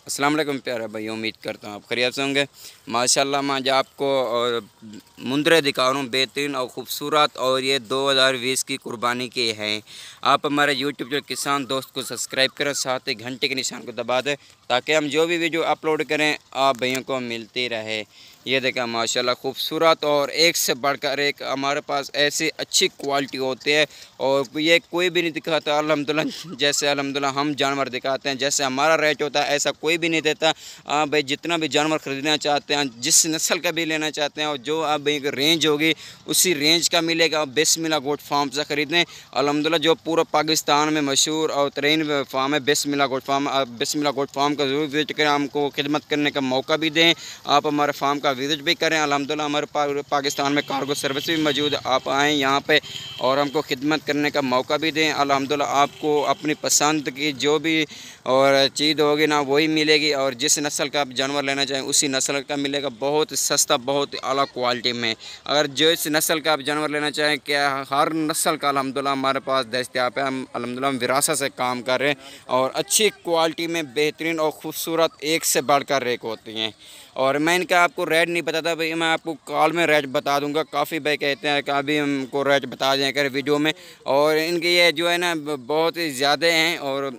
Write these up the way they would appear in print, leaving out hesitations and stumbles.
अस्सलाम वालेकुम प्यारे भाई, उम्मीद करता हूँ आप खैरियत से होंगे। माशाल्लाह मैं आज आपको मुंदरे दिखा रहा हूँ, बेहतरीन और ख़ूबसूरत, और ये 2020 की कुर्बानी के हैं। आप हमारे यूट्यूब चैनल किसान दोस्त को सब्सक्राइब करें, साथ ही घंटे के निशान को दबा दें ताकि हम जो भी वीडियो अपलोड करें आप भाइयों को मिलती रहे। ये देखा माशाल्लाह खूबसूरत और एक से बढ़कर एक हमारे पास ऐसी अच्छी क्वालिटी होती है, और ये कोई भी नहीं दिखाता अल्हम्दुलिल्लाह। जैसे अल्हम्दुलिल्लाह हम जानवर दिखाते हैं, जैसे हमारा रेट होता है ऐसा कोई भी नहीं देता। आप भाई जितना भी जानवर ख़रीदना चाहते हैं, जिस नस्ल का भी लेना चाहते हैं, और जो आप भाई रेंज होगी उसी रेंज का मिलेगा। बिस्मिल्लाह गोट फार्म से ख़रीदें। अल्हम्दुलिल्लाह जो पूरा पाकिस्तान में मशहूर और तरीन फार्म है बिस्मिल्लाह गोट फार्म। आप बिस्मिल्लाह गोट फार्म का ज़रूर विजिट करें, हमको खिदमत करने का मौका भी दें, आप हमारे फार्म का विजिट भी करें। अल्हम्दुलिल्लाह हमारे पाकिस्तान में कार्गो सर्विस भी मौजूद है। आप आएँ यहाँ पे और हमको खिदमत करने का मौका भी दें। अल्हम्दुलिल्लाह आपको अपनी पसंद की जो भी और चीज़ होगी ना वही मिलेगी, और जिस नस्ल का आप जानवर लेना चाहें उसी नस्ल का मिलेगा, बहुत सस्ता, बहुत आला क्वालिटी में। अगर जिस नस्ल का आप जानवर लेना चाहें, क्या हर नस्ल का अल्हम्दुलिल्लाह हमारे पास दस्तयाब है। हम अल्हम्दुलिल्लाह विरासत से काम कर रहे हैं, और अच्छी क्वालिटी में बेहतरीन और ख़ूबसूरत एक से बढ़कर रेक होती हैं। और मैं इनका आपको रेट नहीं बताता भाई, मैं आपको कॉल में रेट बता दूंगा। काफ़ी भाई कहते हैं कि अभी हमको रेट बता दें कर वीडियो में, और इनके ये जो है ना बहुत ही ज़्यादा हैं और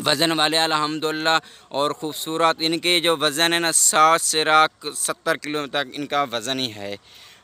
वज़न वाले अल्हम्दुलिल्लाह, और ख़ूबसूरत। इनके जो वज़न है ना 60 से 70 किलो तक इनका वज़न ही है,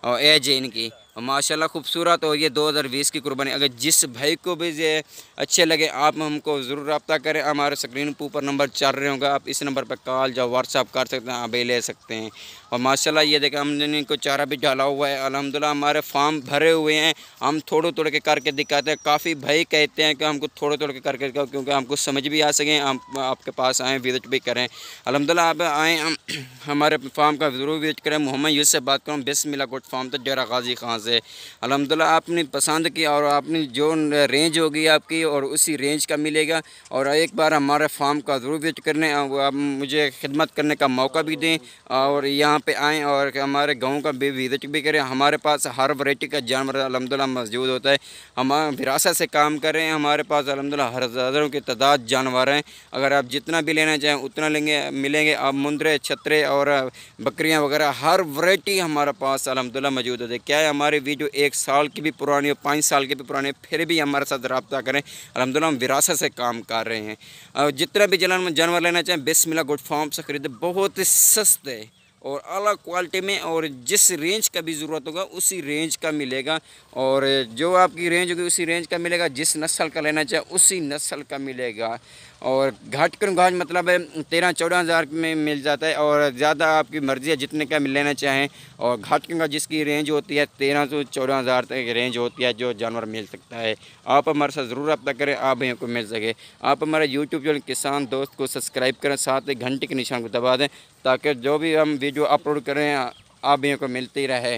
और एज है इनकी माशाल्लाह खूबसूरत। और ये 2020 की कुर्बानी। अगर जिस भाई को भी ये अच्छे लगे आप हमको ज़रूर रब्ता करें। हमारे स्क्रीन पर ऊपर नंबर चल रहे होंगे, आप इस नंबर पर कॉल या व्हाट्सअप कर सकते हैं, आप भी ले सकते हैं। और माशाल्लाह ये देखें हमने इनको चारा भी डाला हुआ है। अल्हम्दुलिल्लाह हमारे फार्म भरे हुए हैं, हम थोड़े थोड़े के करके दिखाते हैं। काफ़ी भाई कहते हैं कि हमको थोड़े थोड़े के करके दिखाओ, क्योंकि हमको समझ भी आ सकें, हम आपके पास आएँ विजिट भी करें। अल्हम्दुलिल्लाह आप आएँ, हम हमारे फार्म का ज़रूर विजिट करें। मोहम्मद यूसुफ से बात करूँ बिस्मिल्लाह गोट फार्म तो डेरा गाजी खां से। अल्हम्दुलिल्लाह आपने पसंद की और आपने जो रेंज होगी आपकी और उसी रेंज का मिलेगा। और एक बार हमारे फार्म का ज़रूर विजिट करने, आप मुझे खिदमत करने का मौका भी दें, और यहाँ पे आएँ और हमारे गाँव का भी विजिट भी करें। हमारे पास हर वैरायटी का जानवर अल्हम्दुलिल्लाह मौजूद होता है। हम विरासत से काम कर रहे हैं। हमारे पास अल्हम्दुलिल्लाह हज़ारों की तादाद जानवर हैं। अगर आप जितना भी लेना चाहें उतना लेंगे मिलेंगे। आप मुंदरे, छतरे और बकरियाँ वगैरह हर वैरायटी हमारे पास अल्हम्दुलिल्लाह मौजूद होती है। क्या है, हमारी वीडियो 1 साल की भी पुरानी हो, 5 साल की भी पुरानी, फिर भी हमारे साथ रब्ता करें। अल्हम्दुलिल्लाह हम विरासत से काम कर रहे हैं। और जितना भी जानवर लेना चाहें बिस्मिल्लाह गोट फार्म से खरीदे, बहुत ही सस्ते और अलग क्वालिटी में, और जिस रेंज का भी ज़रूरत होगा उसी रेंज का मिलेगा। और जो आपकी रेंज होगी उसी रेंज का मिलेगा, जिस नस्ल का लेना चाहे उसी नस्ल का मिलेगा। और घाट कर घाट मतलब है 13-14 हज़ार में मिल जाता है, और ज़्यादा आपकी मर्ज़ी है जितने का लेना चाहें। और घाट का जिसकी रेंज होती है 13 से 14 हज़ार तक की रेंज होती है, जो जानवर मिल सकता है। आप हमारे साथ ज़रूर रब्ता करें, आप भैया को मिल सके। आप हमारे यूट्यूब चैनल किसान दोस्त को सब्सक्राइब करें, साथ ही घंटे के निशान को दबा दें ताकि जो भी हम वीडियो अपलोड करें आप भैया को मिलती रहे।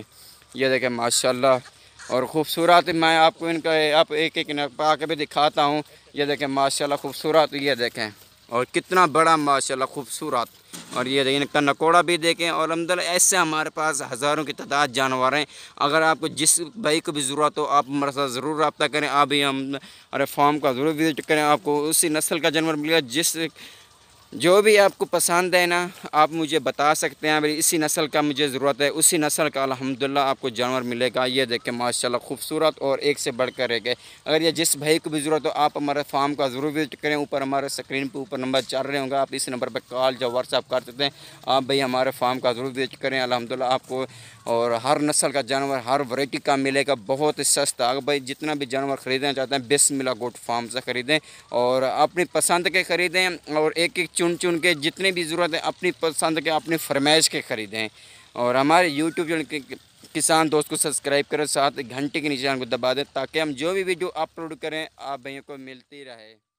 ये देखें माशाल्लाह और ख़ूबसूरत। मैं आपको इनका आप एक एक पा के भी दिखाता हूँ। ये देखें माशाल्लाह खूबसूरत, ये देखें और कितना बड़ा माशाल्लाह खूबसूरत। और ये देखें इनका नकोड़ा भी देखें। और अल्हम्दुलिल्लाह ऐसे हमारे पास हज़ारों की तादाद जानवर हैं। अगर आपको जिस भाई को भी ज़रूरत हो आप हमारे साथ ज़रूर रब्ता करें, आप भी हम अरे फार्म का ज़रूर विजिट करें। आपको उसी नस्ल का जानवर मिलेगा, जिस जो भी आपको पसंद है ना आप मुझे बता सकते हैं, भाई इसी नस्ल का मुझे ज़रूरत है, उसी नस्ल का अल्हम्दुलिल्लाह आपको जानवर मिलेगा। ये देखें माशाल्लाह खूबसूरत और एक से बढ़कर एक है। अगर ये जिस भाई को भी ज़रूरत हो आप हमारे फार्म का ज़रूर विजिट करें। ऊपर हमारे स्क्रीन पे ऊपर नंबर चल रहे होंगे, आप इस नंबर पर कॉल या व्हाट्सअप कर सकते हैं। आप भाई हमारे फार्म का ज़रूर विजिट करें। अल्हम्दुलिल्लाह आपको और हर नस्ल का जानवर हर वैरायटी का मिलेगा, बहुत ही सस्ता। अगर भाई जितना भी जानवर ख़रीदना चाहते हैं बिस्मिल्लाह गोट फार्म से ख़रीदें, और अपनी पसंद के ख़रीदें, और एक एक चुन चुन के जितनी भी ज़रूरत है अपनी पसंद के अपनी फरमाइश के ख़रीदें। और हमारे यूट्यूब चैनल के किसान दोस्त को सब्सक्राइब करें, साथ घंटे के निशान को दबा दें ताकि हम जो भी वीडियो अपलोड करें आप भैया को मिलती रहे।